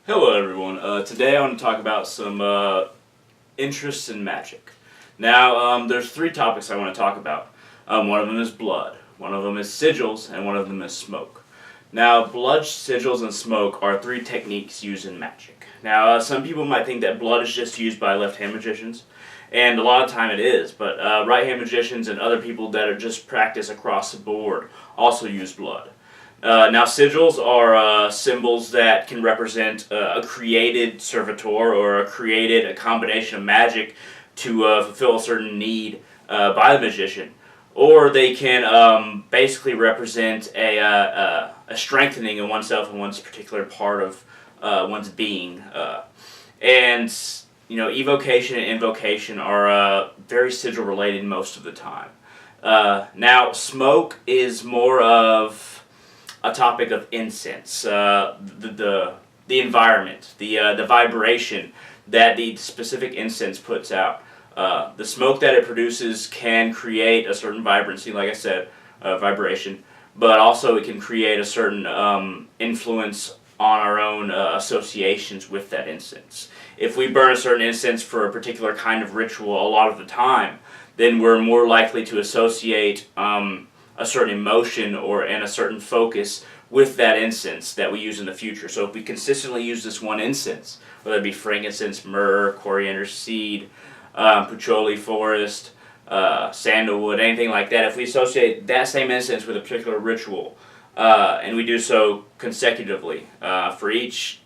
Hello everyone, today I want to talk about some interests in magic. Now, there's three topics I want to talk about. One of them is blood, one of them is sigils, and one of them is smoke. Now, blood, sigils, and smoke are three techniques used in magic. Now, some people might think that blood is just used by left-hand magicians, and a lot of time it is, but right-hand magicians and other people that are just practice across the board also use blood. Now, sigils are symbols that can represent a created servitor or a combination of magic to fulfill a certain need by the magician. Or they can basically represent a strengthening of oneself and one's particular part of one's being. And, evocation and invocation are very sigil related most of the time. Now, smoke is more of a topic of incense, the environment, the vibration that the specific incense puts out. The smoke that it produces can create a certain vibrancy, like I said, vibration, but also it can create a certain influence on our own associations with that incense. If we burn a certain incense for a particular kind of ritual a lot of the time, then we're more likely to associate a certain emotion and a certain focus with that incense that we use in the future. So if we consistently use this one incense, whether it be frankincense, myrrh, coriander seed, patchouli forest, sandalwood, anything like that, if we associate that same incense with a particular ritual, and we do so consecutively for each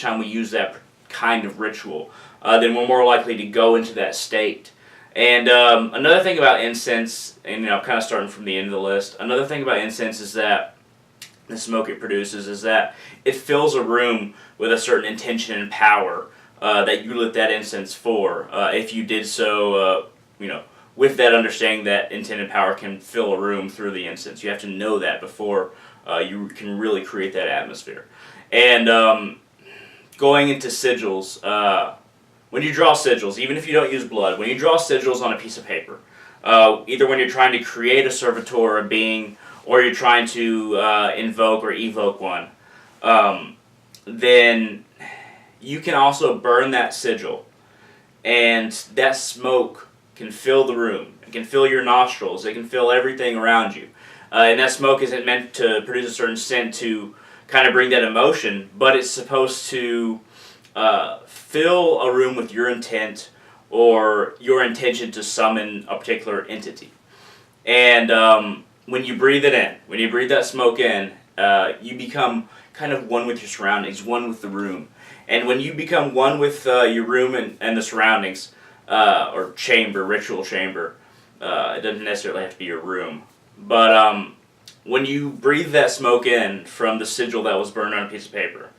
time we use that kind of ritual, then we're more likely to go into that state. And another thing about incense, and kind of starting from the end of the list, another thing about incense is that the smoke it produces is that it fills a room with a certain intention and power that you lit that incense for. If you did so, with that understanding that intent and power can fill a room through the incense. You have to know that before you can really create that atmosphere. And going into sigils, when you draw sigils, even if you don't use blood, when you draw sigils on a piece of paper, either when you're trying to create a servitor or a being, or you're trying to invoke or evoke one, then you can also burn that sigil, and that smoke can fill the room. It can fill your nostrils. It can fill everything around you. And that smoke isn't meant to produce a certain scent to kind of bring that emotion, but it's supposed to fill a room with your intent or your intention to summon a particular entity. And when you breathe it in, when you breathe that smoke in, you become kind of one with your surroundings, one with the room. And when you become one with your room and the surroundings, or chamber, ritual chamber, it doesn't necessarily have to be your room, but when you breathe that smoke in from the sigil that was burned on a piece of paper,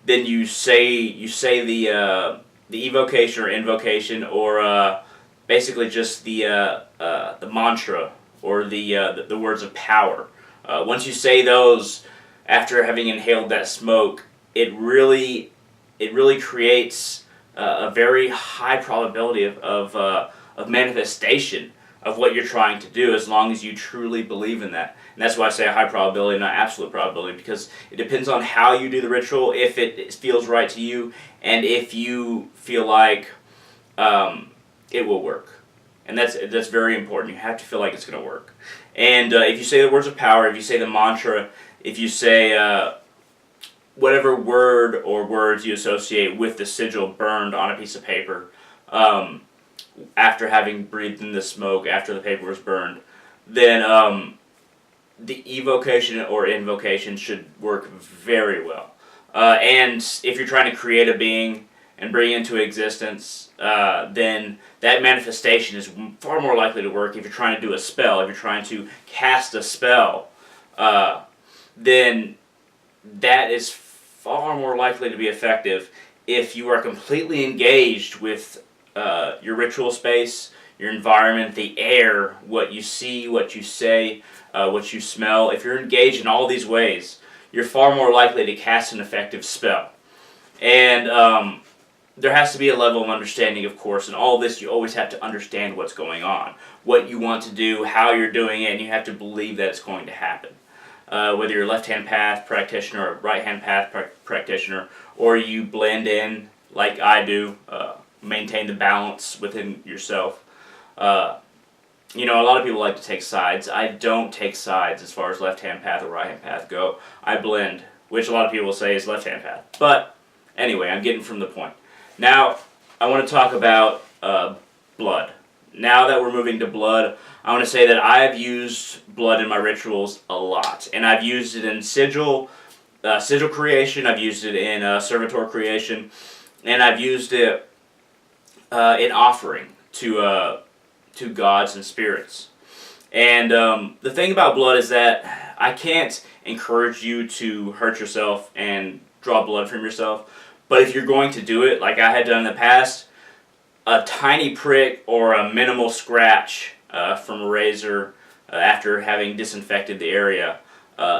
then you say the evocation or invocation, or basically just the mantra or the words of power. Once you say those after having inhaled that smoke, it really creates a very high probability of manifestation of what you're trying to do, as long as you truly believe in that. And that's why I say a high probability, not absolute probability, because it depends on how you do the ritual, if it feels right to you, and if you feel like it will work. And that's very important. You have to feel like it's going to work. And if you say the words of power, if you say the mantra, if you say whatever word or words you associate with the sigil burned on a piece of paper, after having breathed in the smoke, after the paper was burned, then the evocation or invocation should work very well. And if you're trying to create a being and bring it into existence, then that manifestation is far more likely to work. If you're trying to do a spell, if you're trying to cast a spell, then that is far more likely to be effective if you are completely engaged with your ritual space, your environment, the air, what you see, what you say, what you smell. If you're engaged in all these ways, you're far more likely to cast an effective spell. And there has to be a level of understanding, of course, and all this you always have to understand what's going on, what you want to do, how you're doing it, and you have to believe that it's going to happen. whether you're a left-hand path practitioner or right-hand path practitioner, or you blend in like I do, maintain the balance within yourself. You know, a lot of people like to take sides. I don't take sides as far as left-hand path or right-hand path go. I blend, which a lot of people will say is left-hand path. But anyway, I'm getting from the point. Now, I want to talk about blood. Now that we're moving to blood, I want to say that I've used blood in my rituals a lot. And I've used it in sigil creation, I've used it in servitor creation, and I've used it in offering to gods and spirits. And the thing about blood is that I can't encourage you to hurt yourself and draw blood from yourself, but if you're going to do it, like I had done in the past, a tiny prick or a minimal scratch from a razor after having disinfected the area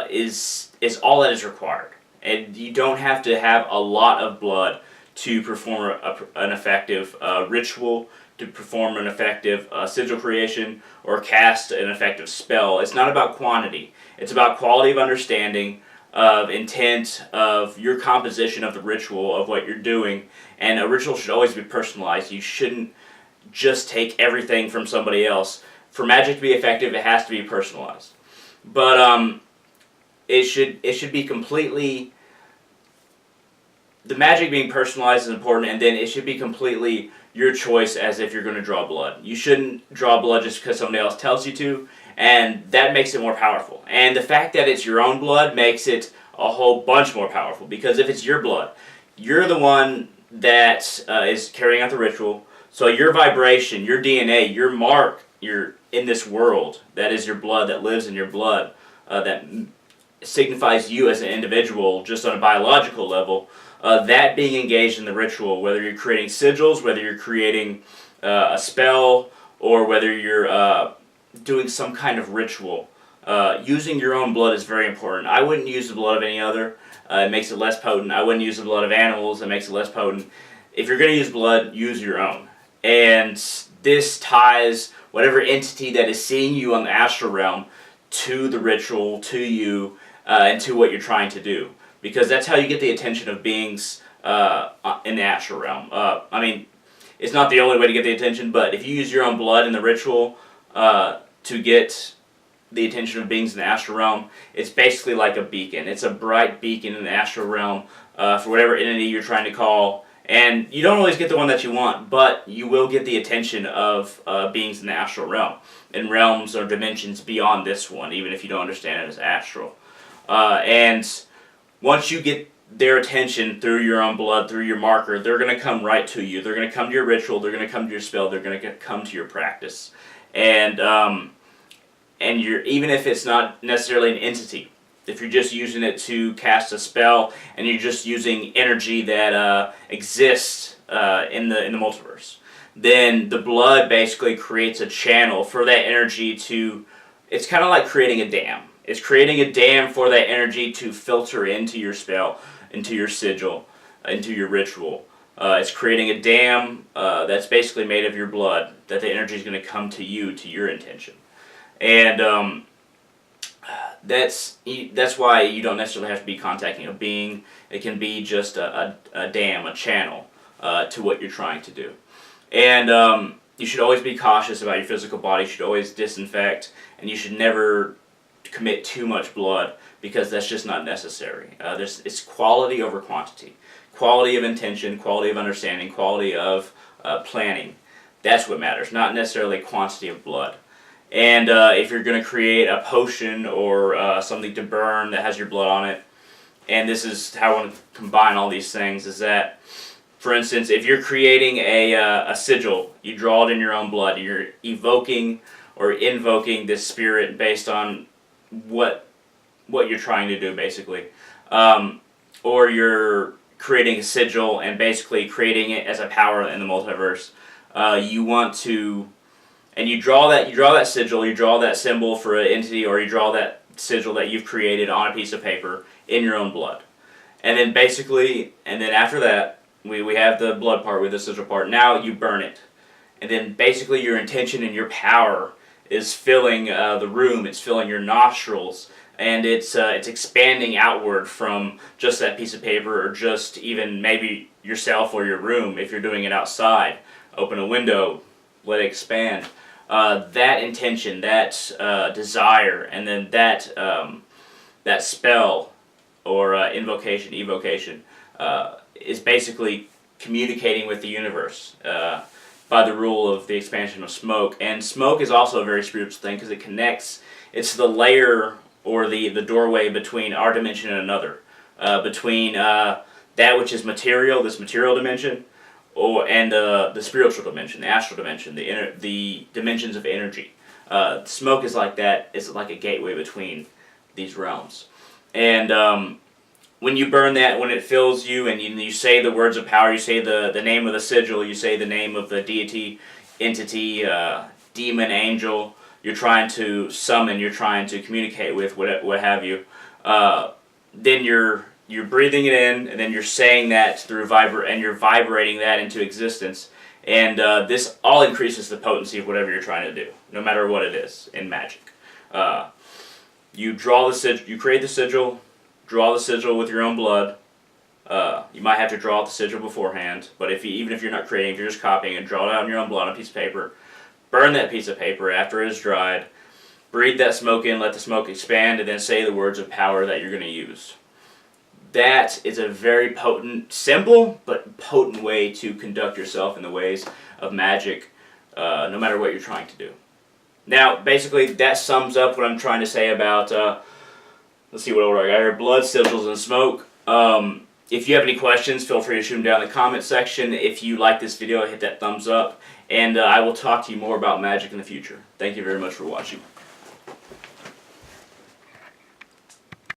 is all that is required. And you don't have to have a lot of blood to perform an effective ritual, to perform an effective sigil creation, or cast an effective spell. It's not about quantity. It's about quality of understanding, of intent, of your composition of the ritual, of what you're doing. And a ritual should always be personalized. You shouldn't just take everything from somebody else. For magic to be effective, it has to be personalized. But it should be completely... The magic being personalized is important, and then it should be completely your choice as if you're going to draw blood. You shouldn't draw blood just because somebody else tells you to, and that makes it more powerful. And the fact that it's your own blood makes it a whole bunch more powerful, because if it's your blood, you're the one that is carrying out the ritual, so your vibration, your DNA, your mark, you're in this world, that is your blood, that lives in your blood, that signifies you as an individual just on a biological level. That being engaged in the ritual, whether you're creating sigils, whether you're creating a spell, or whether you're doing some kind of ritual, using your own blood is very important. I wouldn't use the blood of any other. It makes it less potent. I wouldn't use the blood of animals. It makes it less potent. If you're going to use blood, use your own. And this ties whatever entity that is seeing you on the astral realm to the ritual, to you, and to what you're trying to do. Because that's how you get the attention of beings in the astral realm. I mean, it's not the only way to get the attention, but if you use your own blood in the ritual to get the attention of beings in the astral realm, it's basically like a beacon. It's a bright beacon in the astral realm for whatever entity you're trying to call. And you don't always get the one that you want, but you will get the attention of beings in the astral realm, in realms or dimensions beyond this one, even if you don't understand it as astral. And once you get their attention through your own blood, through your marker, they're going to come right to you. They're going to come to your ritual, they're going to come to your spell, they're going to come to your practice. And you're, even if it's not necessarily an entity, if you're just using it to cast a spell and you're just using energy that exists in the multiverse, then the blood basically creates a channel for that energy to... It's kind of like creating a dam. It's creating a dam for that energy to filter into your spell, into your sigil, into your ritual. It's creating a dam that's basically made of your blood, that the energy is going to come to you, to your intention. And that's why you don't necessarily have to be contacting a being. It can be just a dam, a channel to what you're trying to do. And you should always be cautious about your physical body. You should always disinfect, and you should never commit too much blood, because that's just not necessary. It's quality over quantity. Quality of intention, quality of understanding, quality of planning. That's what matters, not necessarily quantity of blood. And if you're going to create a potion or something to burn that has your blood on it, and this is how I want to combine all these things, is that, for instance, if you're creating a sigil, you draw it in your own blood. You're evoking or invoking this spirit based on what you're trying to do, basically. Or you're creating a sigil and basically creating it as a power in the multiverse. You want to... And you draw that sigil, you draw that symbol for an entity, or you draw that sigil that you've created on a piece of paper in your own blood. And then basically, and then after that, we have the blood part with the sigil part. Now you burn it. And then basically your intention and your power is filling the room, it's filling your nostrils, and it's expanding outward from just that piece of paper, or just even maybe yourself or your room if you're doing it outside. Open a window, let it expand. That intention, that desire, and then that spell or evocation, is basically communicating with the universe by the rule of the expansion of smoke. And smoke is also a very spiritual thing because it connects. It's the layer or the doorway between our dimension and another, between that which is material, this material dimension, and the spiritual dimension, the astral dimension, the dimensions of energy. Smoke is like that. It's like a gateway between these realms. And when you burn that, when it fills you, and you say the words of power, you say the name of the sigil, you say the name of the deity, entity, demon, angel, you're trying to summon, you're trying to communicate with, what have you, then you're breathing it in, and then you're saying that through and you're vibrating that into existence. And this all increases the potency of whatever you're trying to do, no matter what it is in magic. You draw the sigil, you create the sigil, draw the sigil with your own blood. You might have to draw the sigil beforehand, but even if you're not creating, if you're just copying it, draw it out on your own blood on a piece of paper. Burn that piece of paper after it is dried. Breathe that smoke in, let the smoke expand, and then say the words of power that you're going to use. That is a very potent, simple, but potent way to conduct yourself in the ways of magic, no matter what you're trying to do. Now, basically, that sums up what I'm trying to say about, let's see what order I got here, blood, sigils, and smoke. If you have any questions, feel free to shoot them down in the comment section. If you like this video, hit that thumbs up, and I will talk to you more about magic in the future. Thank you very much for watching.